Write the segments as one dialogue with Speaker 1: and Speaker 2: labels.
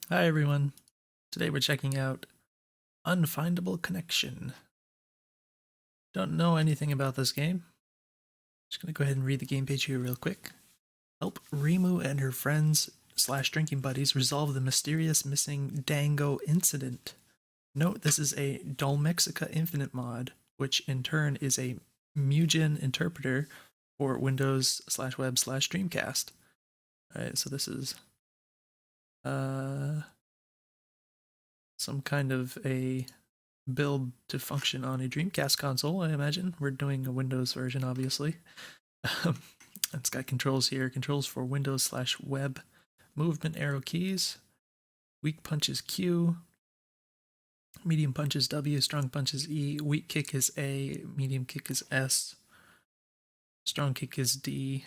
Speaker 1: Hi everyone. Today we're checking out Unfindable Connection. Don't know anything about this game. Just gonna go ahead and read the game page here real quick. Help Rimu and her friends / drinking buddies resolve the mysterious missing Dango incident. Note this is a Dolmexica Infinite mod, which in turn is a Mugen interpreter for Windows /web /Dreamcast. Alright, so this is some kind of a build to function on a Dreamcast console, I imagine. We're doing a Windows version, obviously. It's got controls here. Controls for Windows /web. Movement arrow keys. Weak punch is Q. Medium punch is W. Strong punch is E. Weak kick is A. Medium kick is S. Strong kick is D.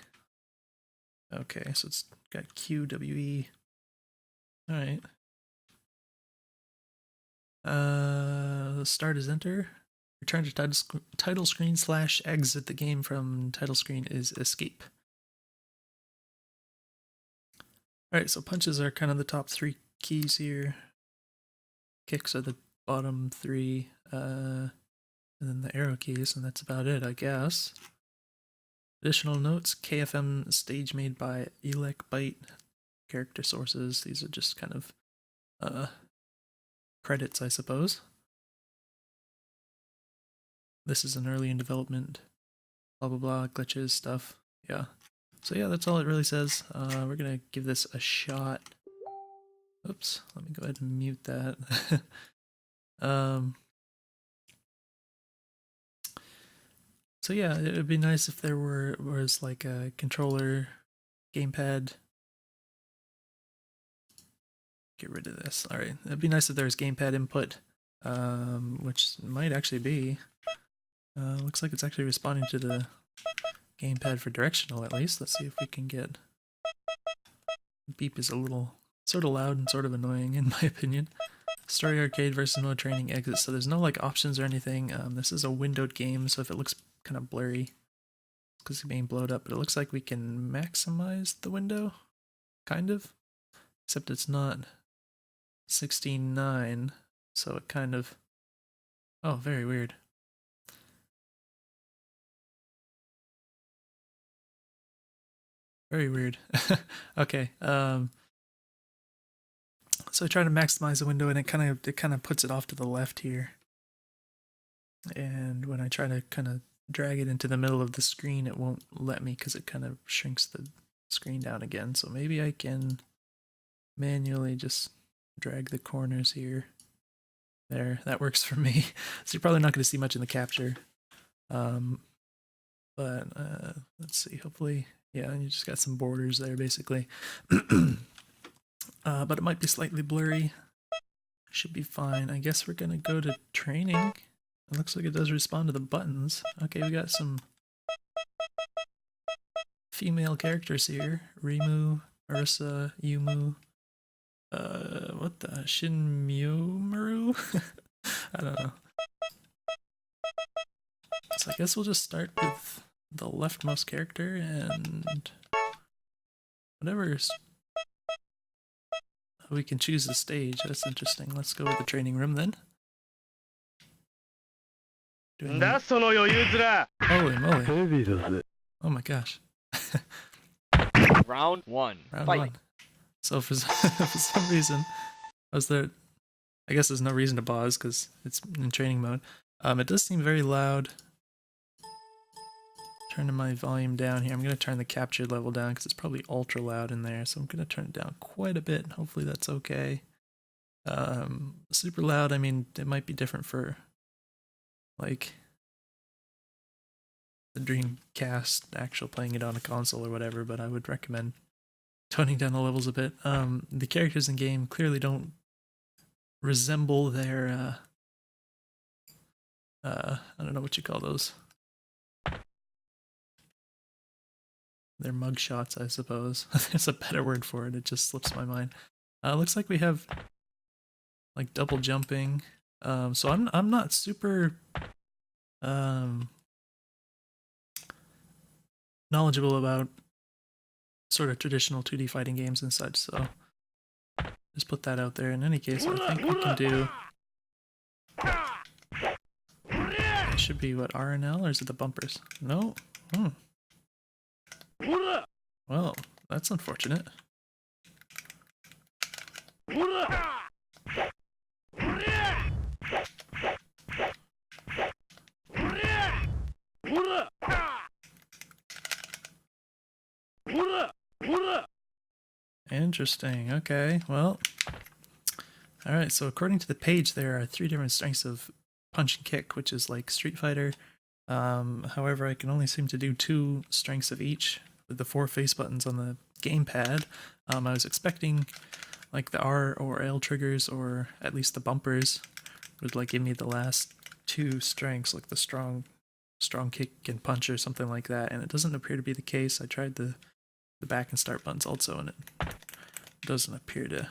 Speaker 1: Okay, so it's got Q, W, E. Alright. Start is enter. Return to title screen / exit the game from title screen is escape. Alright, so punches are kind of the top 3 keys here. Kicks are the bottom 3, and then the arrow keys, and that's about it, I guess. Additional notes: KFM stage made by Elec Byte. Character sources, these are just kind of credits, I suppose. This is an early in development, blah blah blah, glitches, stuff. Yeah. So yeah, that's all it really says. We're gonna give this a shot. Oops, let me go ahead and mute that. So yeah, it would be nice if there was like a controller, gamepad. Get rid of this. All right, it'd be nice if there was gamepad input, which might actually be. Looks like it's actually responding to the gamepad for directional at least. Let's see if we can get. Beep is a little sort of loud and sort of annoying in my opinion. Story arcade versus mode training exit. So there's no like options or anything. This is a windowed game, so if it looks kind of blurry, because it's being blowed up, but it looks like we can maximize the window, kind of, except it's not 16:9, so it kind of, oh, very weird. Very weird. Okay, so I try to maximize the window, and it kind of puts it off to the left here. And when I try to kind of drag it into the middle of the screen, it won't let me because it kind of shrinks the screen down again. So maybe I can manually just drag the corners here. There, that works for me. So you're probably not going to see much in the capture. But let's see, hopefully, yeah, you just got some borders there basically. But it might be slightly blurry. Should be fine. I guess we're going to go to training. It looks like it does respond to the buttons. Okay, we got some female characters here. Rimu, Ursa, Yumu. What the? Shinmyomaru? I don't know. So I guess we'll just start with the leftmost character and whatever. We can choose the stage. That's interesting. Let's go with the training room then. Holy moly. Oh my gosh.
Speaker 2: Round 1.
Speaker 1: Round
Speaker 2: Fight.
Speaker 1: 1. So for some reason, I guess there's no reason to pause because it's in training mode. It does seem very loud. Turning my volume down here. I'm going to turn the capture level down because it's probably ultra loud in there. So I'm going to turn it down quite a bit. Hopefully that's okay. Super loud, I mean, it might be different for like the Dreamcast actual playing it on a console or whatever, but I would recommend toning down the levels a bit. The characters in game clearly don't resemble their I don't know what you call those. Their mugshots, I suppose. There's a better word for it. It just slips my mind. Looks like we have like double jumping. So I'm not super knowledgeable about sort of traditional 2D fighting games and such. So just put that out there. In any case, I think we can do... It should be, what, R and L, or is it the bumpers? No? Well, that's unfortunate. Interesting. Okay, well... Alright, so according to the page, there are 3 different strengths of punch and kick, which is like Street Fighter. However, I can only seem to do 2 strengths of each with the 4 face buttons on the gamepad. I was expecting like the R or L triggers, or at least the bumpers, would like give me the last 2 strengths, like the strong kick and punch or something like that, and it doesn't appear to be the case. I tried the back and start buttons also, and it doesn't appear to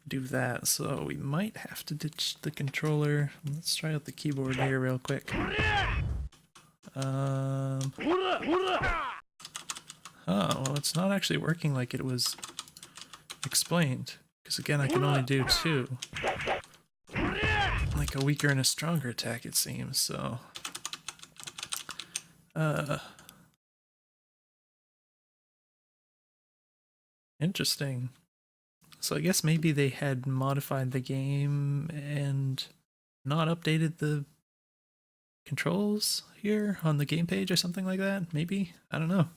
Speaker 1: do that, so we might have to ditch the controller. Let's try out the keyboard here real quick. Oh, well, it's not actually working like it was explained, because again, I can only do 2. Like a weaker and a stronger attack, it seems, so... Interesting. So I guess maybe they had modified the game and not updated the controls here on the game page or something like that, maybe? I don't know.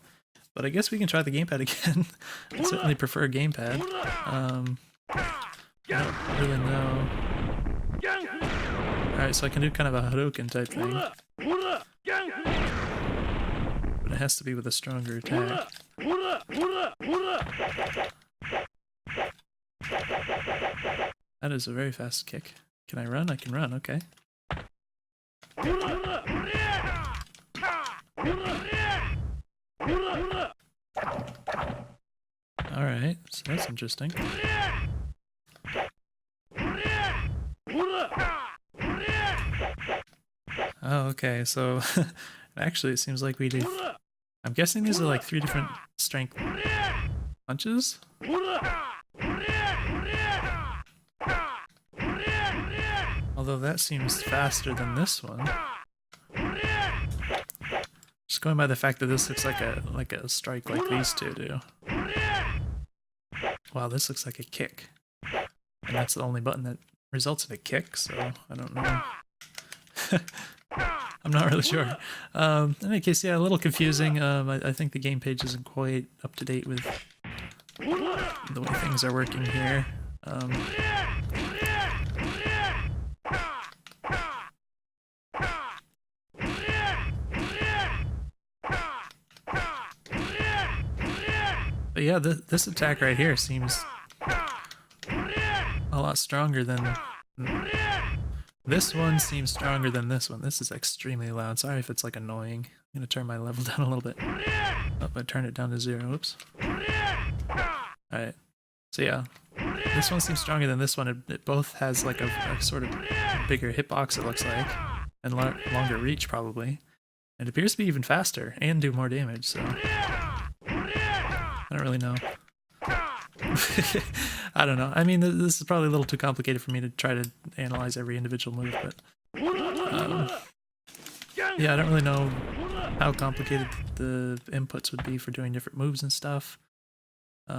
Speaker 1: But I guess we can try the gamepad again. I certainly prefer a gamepad. I don't really know. Alright, so I can do kind of a Hadouken type thing. But it has to be with a stronger attack. That is a very fast kick. Can I run? I can run, okay. Alright, so that's interesting. Oh, okay, so actually it seems like we do... I'm guessing these are like 3 different strength punches? Although that seems faster than this one. Just going by the fact that this looks like a strike like these 2 do. Wow, this looks like a kick. And that's the only button that results in a kick, so I don't know. I'm not really sure. In any case, yeah, a little confusing. I think the game page isn't quite up to date with the way things are working here. But yeah, this attack right here seems a lot stronger than... This one seems stronger than this one. This is extremely loud. Sorry if it's like annoying. I'm gonna turn my level down a little bit. Oh, I turned it down to 0. Whoops. Alright. So yeah, this one seems stronger than this one. It both has like a sort of bigger hitbox, it looks like, and longer reach probably. It appears to be even faster and do more damage, so... I don't really know. I don't know. I mean, this is probably a little too complicated for me to try to analyze every individual move, but... yeah, I don't really know how complicated the inputs would be for doing different moves and stuff. So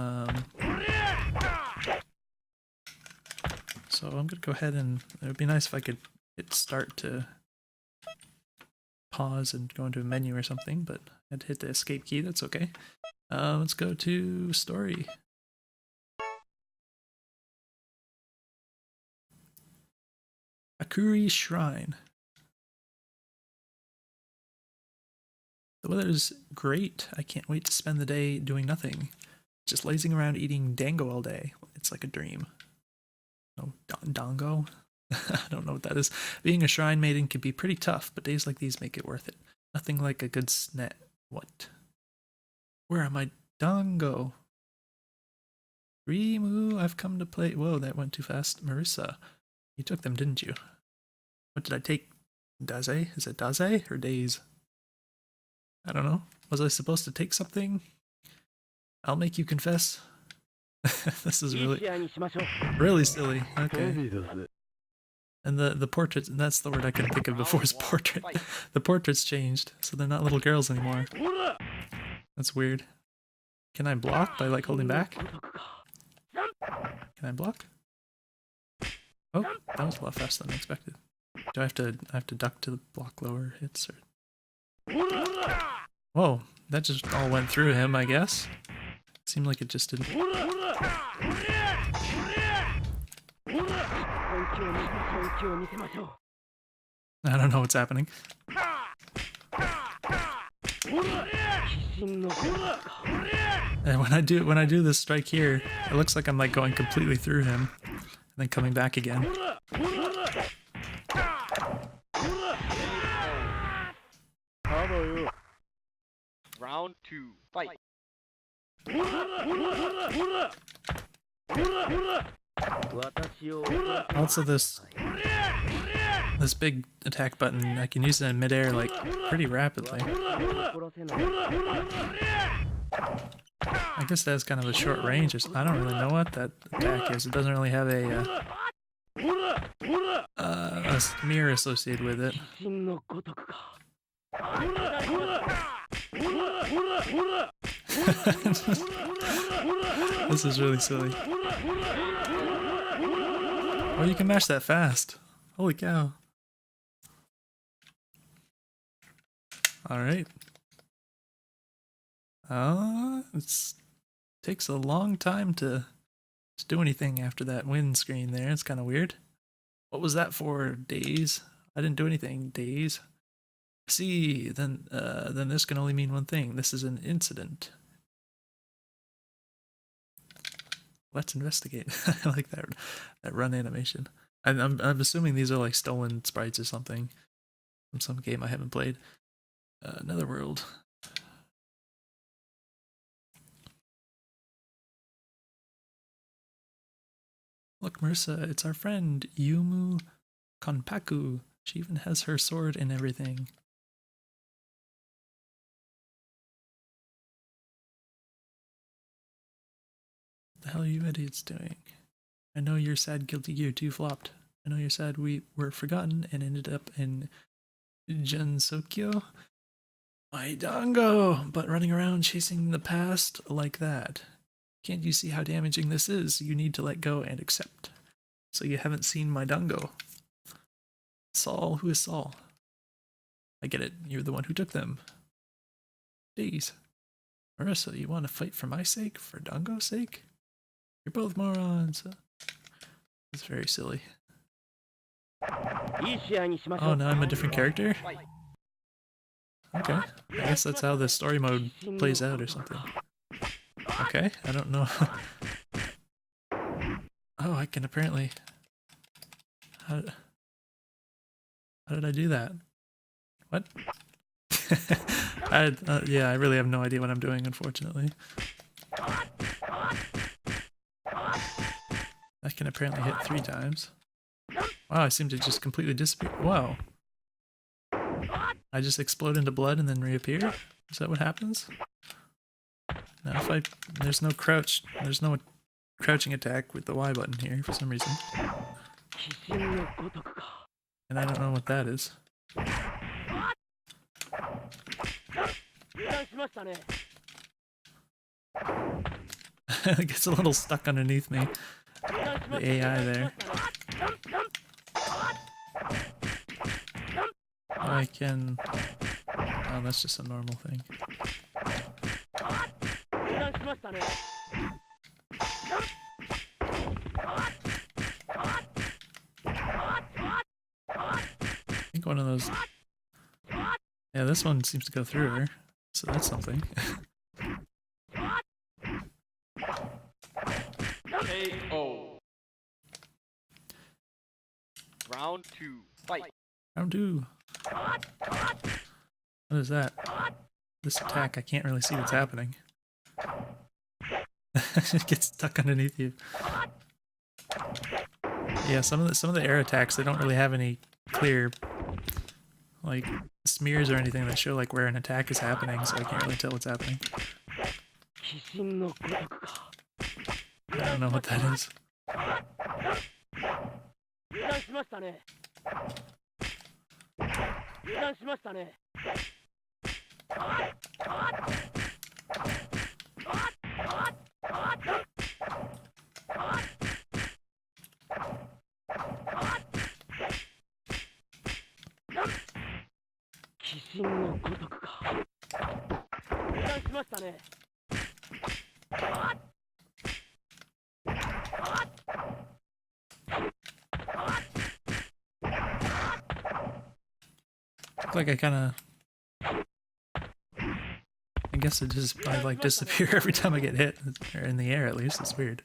Speaker 1: I'm gonna go ahead and... It would be nice if I could hit start to pause and go into a menu or something, but I had to hit the escape key, that's okay. Let's go to story. Akuri Shrine. The weather's great. I can't wait to spend the day doing nothing. Just lazing around eating dango all day. It's like a dream. No, dango? I don't know what that is. Being a shrine maiden can be pretty tough, but days like these make it worth it. Nothing like a good snack. What? Where are my dango? Rimu, I've come to play. Whoa, that went too fast. Marissa, you took them, didn't you? What did I take? Daze? Is it Daze or Days? I don't know. Was I supposed to take something? I'll make you confess. This is really silly. Okay. And the portraits, and that's the word I couldn't think of before, is portrait. The portraits changed, so they're not little girls anymore. That's weird. Can I block by like holding back? Can I block? Oh, that was a lot faster than I expected. Do I have to duck to block lower hits or? Whoa, that just all went through him, I guess. Seemed like it just didn't. I don't know what's happening. And when I do this strike here, it looks like I'm like going completely through him and then coming back again.
Speaker 2: Round 2, fight.
Speaker 1: Also, this big attack button, I can use it in midair like pretty rapidly. I guess that's kind of a short range. I don't really know what that attack is. It doesn't really have a smear associated with it. This is really silly. Oh, you can mash that fast. Holy cow. Alright. It takes a long time to do anything after that win screen there. It's kind of weird. What was that for? Days? I didn't do anything. Days. See, then this can only mean one thing. This is an incident. Let's investigate. I like that run animation. I'm assuming these are like stolen sprites or something from some game I haven't played. Another world. Look, Marissa, it's our friend Yumu Konpaku. She even has her sword and everything. What the hell are you idiots doing? I know you're sad Guilty Gear 2 flopped. I know you're sad we were forgotten and ended up in Junsokyo. My dango! But running around chasing the past like that. Can't you see how damaging this is? You need to let go and accept. So you haven't seen my dango. Saul, who is Saul? I get it, you're the one who took them. Jeez. Marissa, you want to fight for my sake? For Dango's sake? You're both morons. It's very silly. Oh, now I'm a different character? Okay. I guess that's how the story mode plays out or something. Okay, I don't know. Oh, I can apparently... How did I do that? What? Yeah, I really have no idea what I'm doing, unfortunately. I can apparently hit 3 times. Wow, I seem to just completely disappear. Whoa. I just explode into blood and then reappear? Is that what happens? Now if there's no crouching attack with the Y button here for some reason. And I don't know what that is. It gets a little stuck underneath me. The AI there. I can... Oh, that's just a normal thing. I think one of those... Yeah, this one seems to go through her, so that's something.
Speaker 2: KO. Round 2, fight.
Speaker 1: Round 2. What is that? This attack, I can't really see what's happening. It gets stuck underneath you. Yeah, some of the air attacks, they don't really have any clear like smears or anything that show like where an attack is happening, so I can't really tell what's happening. I don't know what that is. Look like I kind of... I guess I like disappear every time I get hit, or in the air at least. It's weird.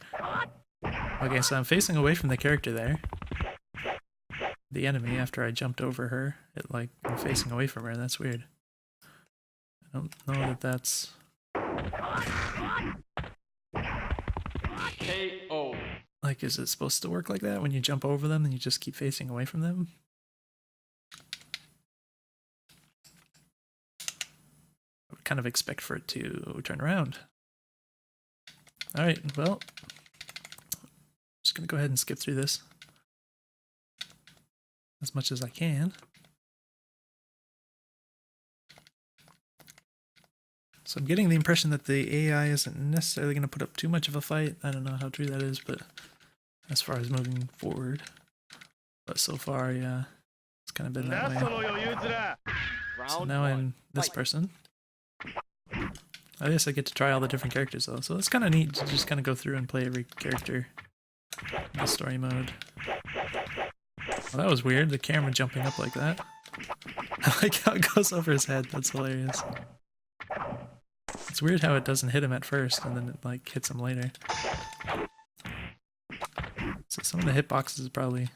Speaker 1: Okay, so I'm facing away from the character there. The enemy, after I jumped over her, I'm facing away from her. That's weird. I don't know that that's...
Speaker 2: KO.
Speaker 1: Like, is it supposed to work like that? When you jump over them and you just keep facing away from them? I would kind of expect for it to turn around. Alright, well, just gonna go ahead and skip through this as much as I can. So I'm getting the impression that the AI isn't necessarily going to put up too much of a fight. I don't know how true that is, but as far as moving forward. But so far, yeah, it's kind of been that way. So now I'm this person. I guess I get to try all the different characters though, so it's kind of neat to just kind of go through and play every character in the story mode. Well, that was weird, the camera jumping up like that. I like how it goes over his head, that's hilarious. It's weird how it doesn't hit him at first and then it like hits him later. So some of the hitboxes probably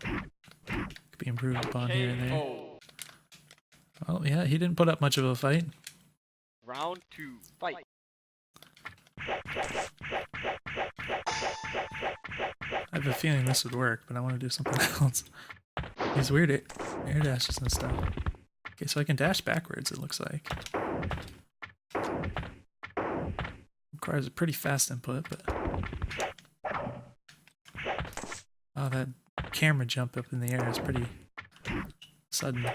Speaker 1: could be improved upon here and there. Well, yeah, he didn't put up much of a fight.
Speaker 2: Round 2, fight.
Speaker 1: I have a feeling this would work, but I want to do something else. These weird air dashes and stuff. Okay, so I can dash backwards, it looks like. Requires a pretty fast input, but... Oh, that camera jump up in the air is pretty sudden.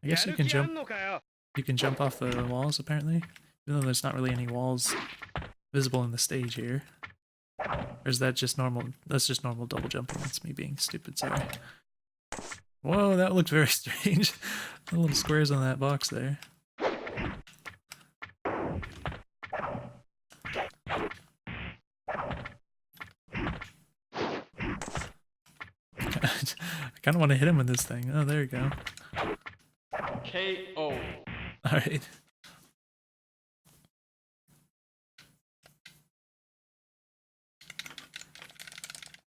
Speaker 1: I guess you can jump off the walls apparently, even though there's not really any walls visible in the stage here. Or is that just normal? That's just normal double jumping. That's me being stupid, sorry. Whoa, that looked very strange. The little squares on that box there. I kind of want to hit him with this thing. Oh, there you go.
Speaker 2: KO.
Speaker 1: Alright.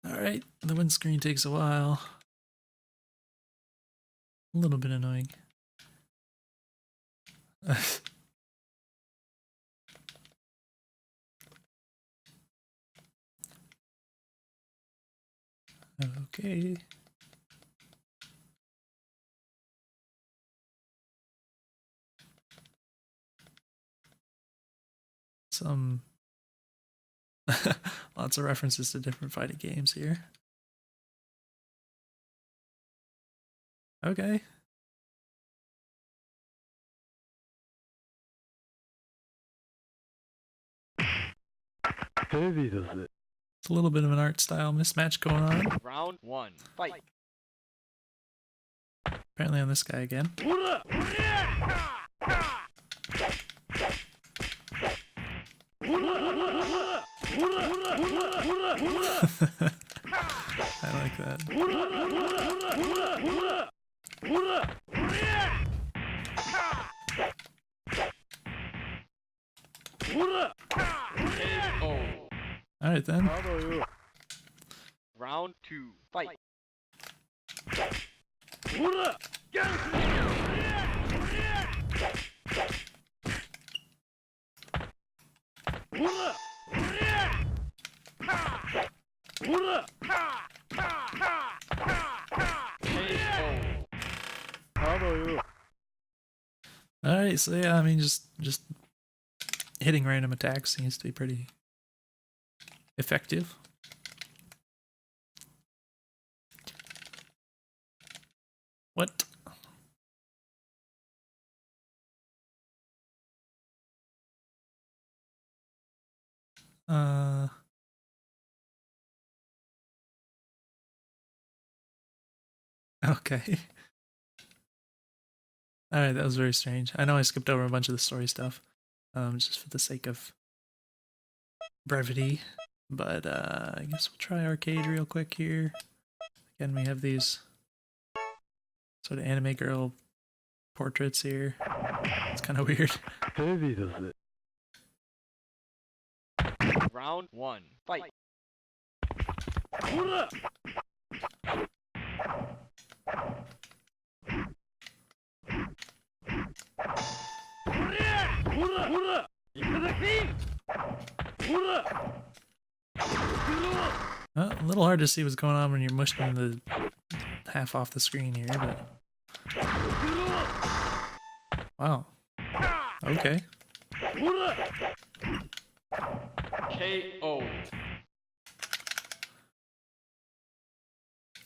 Speaker 1: Alright, the windscreen takes a while. A little bit annoying. Okay. Some lots of references to different fighting games here. Okay. It's a little bit of an art style mismatch going on.
Speaker 2: Round 1, fight.
Speaker 1: Apparently on this guy again. I like that. Alright then.
Speaker 2: Round 2, fight.
Speaker 1: Alright, so yeah, I mean, just hitting random attacks seems to be pretty effective. What? Okay. Alright, that was very strange. I know I skipped over a bunch of the story stuff, just for the sake of brevity. But I guess we'll try arcade real quick here. Again, we have these sort of anime girl portraits here. It's kind of weird.
Speaker 2: Round 1, fight.
Speaker 1: Well, a little hard to see what's going on when you're mushing the half off the screen here, but wow. Okay.
Speaker 2: KO.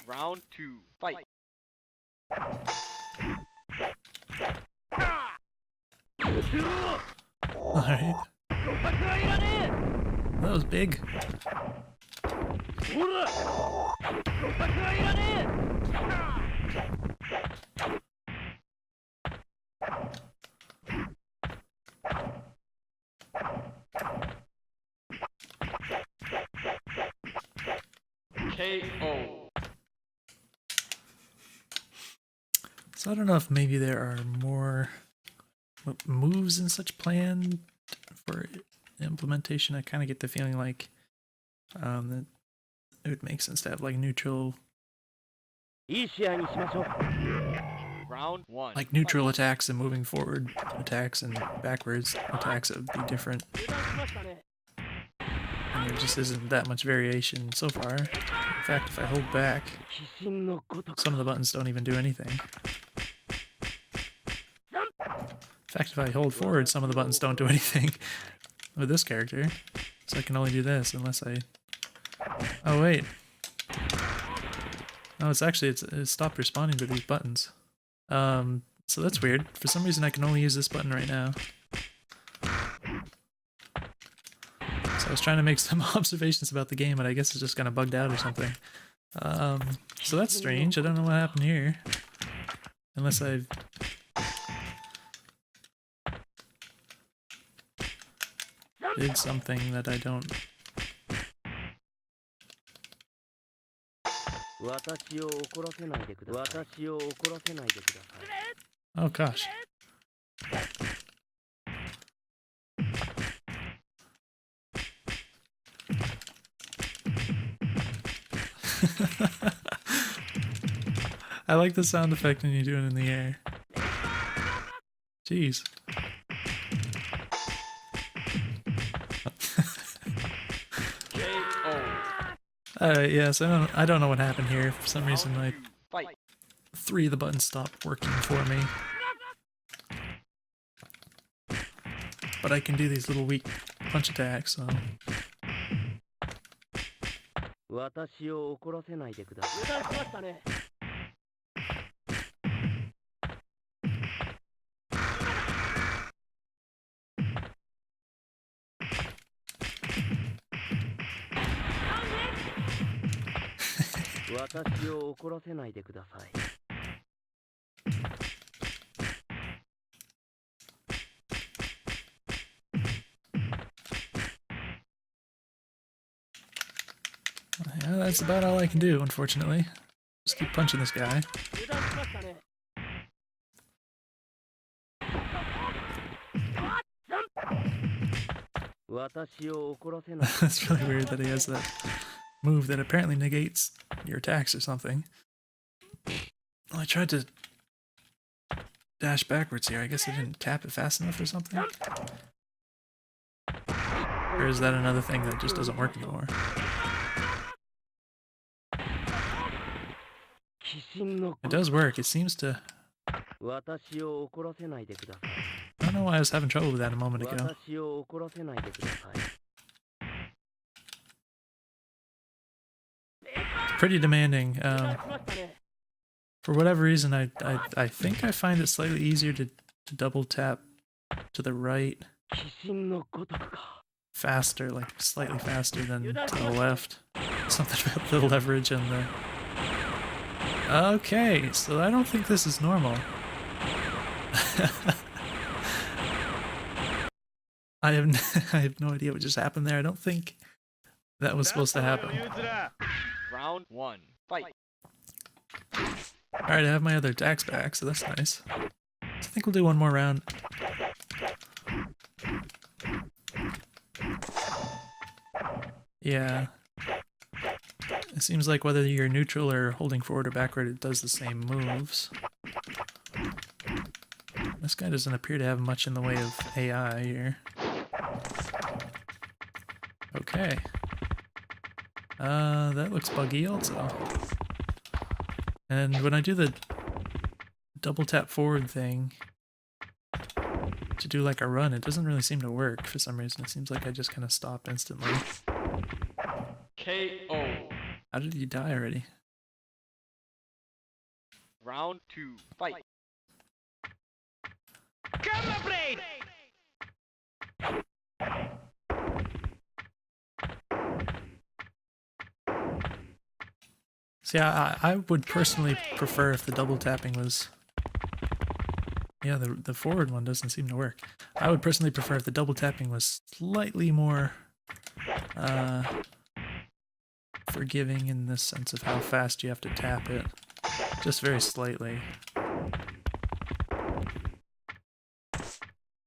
Speaker 2: Round 2, fight.
Speaker 1: Alright. That was big.
Speaker 2: KO.
Speaker 1: So I don't know if maybe there are more moves and such planned for implementation. I kind of get the feeling like that it would make sense to have like neutral,
Speaker 2: Round 1.
Speaker 1: like neutral attacks and moving forward attacks and backwards attacks that would be different. And there just isn't that much variation so far. In fact, if I hold back, some of the buttons don't even do anything. In fact, if I hold forward, some of the buttons don't do anything with this character. So I can only do this unless I... Oh, wait. No, it's actually, it stopped responding to these buttons. So that's weird. For some reason, I can only use this button right now. So I was trying to make some observations about the game, but I guess it's just kind of bugged out or something. So that's strange. I don't know what happened here. Unless I've... did something that I don't... Oh gosh. I like the sound effect when you do it in the air. Jeez. Alright, yeah, so I don't know what happened here. For some reason, like, 3 of the buttons stopped working for me. But I can do these little weak punch attacks, so... Yeah, that's about all I can do, unfortunately. Just keep punching this guy. That's really weird that he has that move that apparently negates your attacks or something. Well, I tried to dash backwards here. I guess I didn't tap it fast enough or something? Or is that another thing that just doesn't work anymore? It does work. It seems to. I don't know why I was having trouble with that a moment ago. Pretty demanding. For whatever reason, I think I find it slightly easier to double tap to the right faster, like slightly faster than to the left. Something about the leverage and the... Okay, so I don't think this is normal. I have no idea what just happened there. I don't think that was supposed to happen.
Speaker 2: Round 1. Fight.
Speaker 1: Alright, I have my other attacks back, so that's nice. So I think we'll do one more round. Yeah. It seems like whether you're neutral or holding forward or backward, it does the same moves. This guy doesn't appear to have much in the way of AI here. Okay. That looks buggy also. And when I do the double tap forward thing to do like a run, it doesn't really seem to work for some reason. It seems like I just kind of stop instantly.
Speaker 2: KO.
Speaker 1: How did he die already?
Speaker 2: Round 2. Fight.
Speaker 1: See, I would personally prefer if the double tapping was... Yeah, the forward one doesn't seem to work. I would personally prefer if the double tapping was slightly more forgiving in the sense of how fast you have to tap it. Just very slightly. I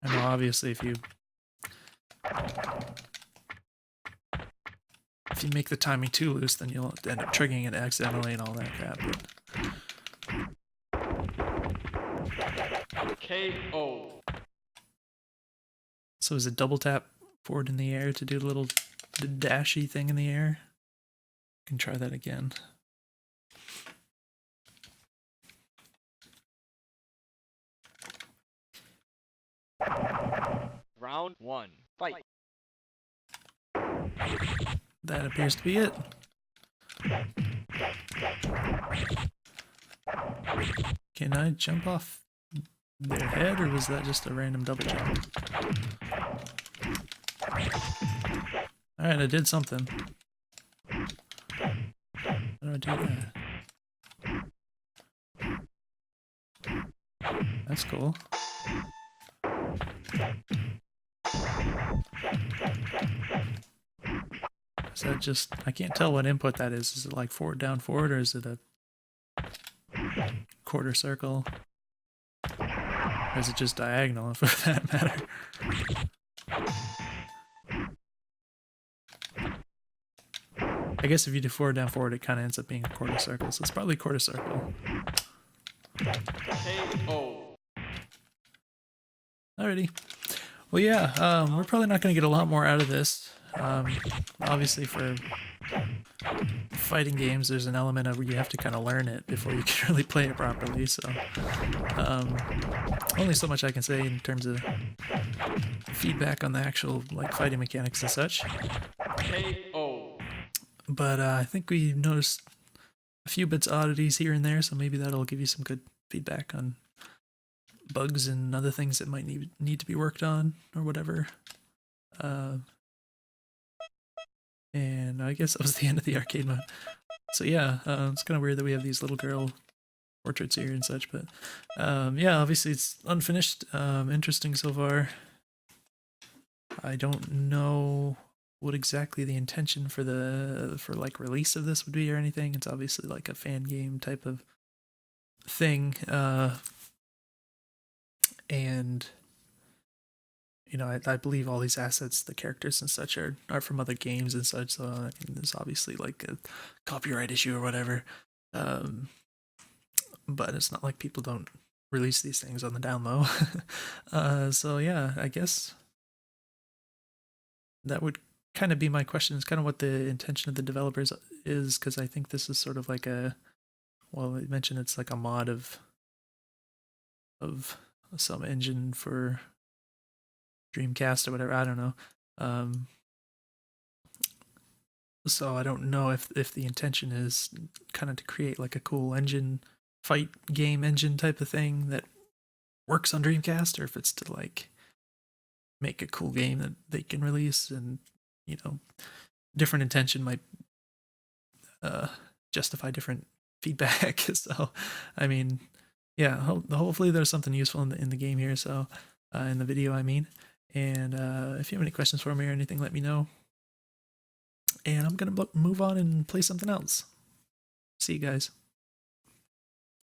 Speaker 1: know obviously if you make the timing too loose, then you'll end up triggering it accidentally and all that crap. But...
Speaker 2: KO.
Speaker 1: So is it double tap forward in the air to do the little dashy thing in the air? I can try that again.
Speaker 2: Round 1. Fight.
Speaker 1: That appears to be it. Can I jump off their head, or was that just a random double jump? Alright, I did something. How do I do that? That's cool. Is that just... I can't tell what input that is. Is it like forward, down, forward, or is it a quarter circle? Or is it just diagonal, for that matter? I guess if you do forward, down, forward, it kind of ends up being a quarter circle, so it's probably a quarter circle.
Speaker 2: KO.
Speaker 1: Alrighty. Well, yeah, we're probably not going to get a lot more out of this. Obviously, for fighting games, there's an element of where you have to kind of learn it before you can really play it properly, so only so much I can say in terms of feedback on the actual like fighting mechanics and such.
Speaker 2: KO.
Speaker 1: But I think we noticed a few bits oddities here and there, so maybe that'll give you some good feedback on bugs and other things that might need to be worked on or whatever. And I guess that was the end of the arcade mode. So yeah, it's kind of weird that we have these little girl portraits here and such, but yeah, obviously it's unfinished. Interesting so far. I don't know what exactly the intention for like release of this would be or anything. It's obviously like a fan game type of thing, and you know, I believe all these assets, the characters and such, are from other games and such. So I mean, there's obviously like a copyright issue or whatever. But it's not like people don't release these things on the down low. So yeah, I guess that would kind of be my question. Is kind of what the intention of the developers is, because I think this is sort of like a well, it mentioned it's like a mod of some engine for Dreamcast or whatever. I don't know. Um, so I don't know if the intention is kind of to create like a cool engine fight game engine type of thing that works on Dreamcast, or if it's to like make a cool game that they can release, and you know, different intention might uh, justify different feedback. So, I mean, yeah, hopefully there's something useful in the game here. So, in the video, I mean. And if you have any questions for me or anything, let me know. And I'm gonna move on and play something else. See you guys.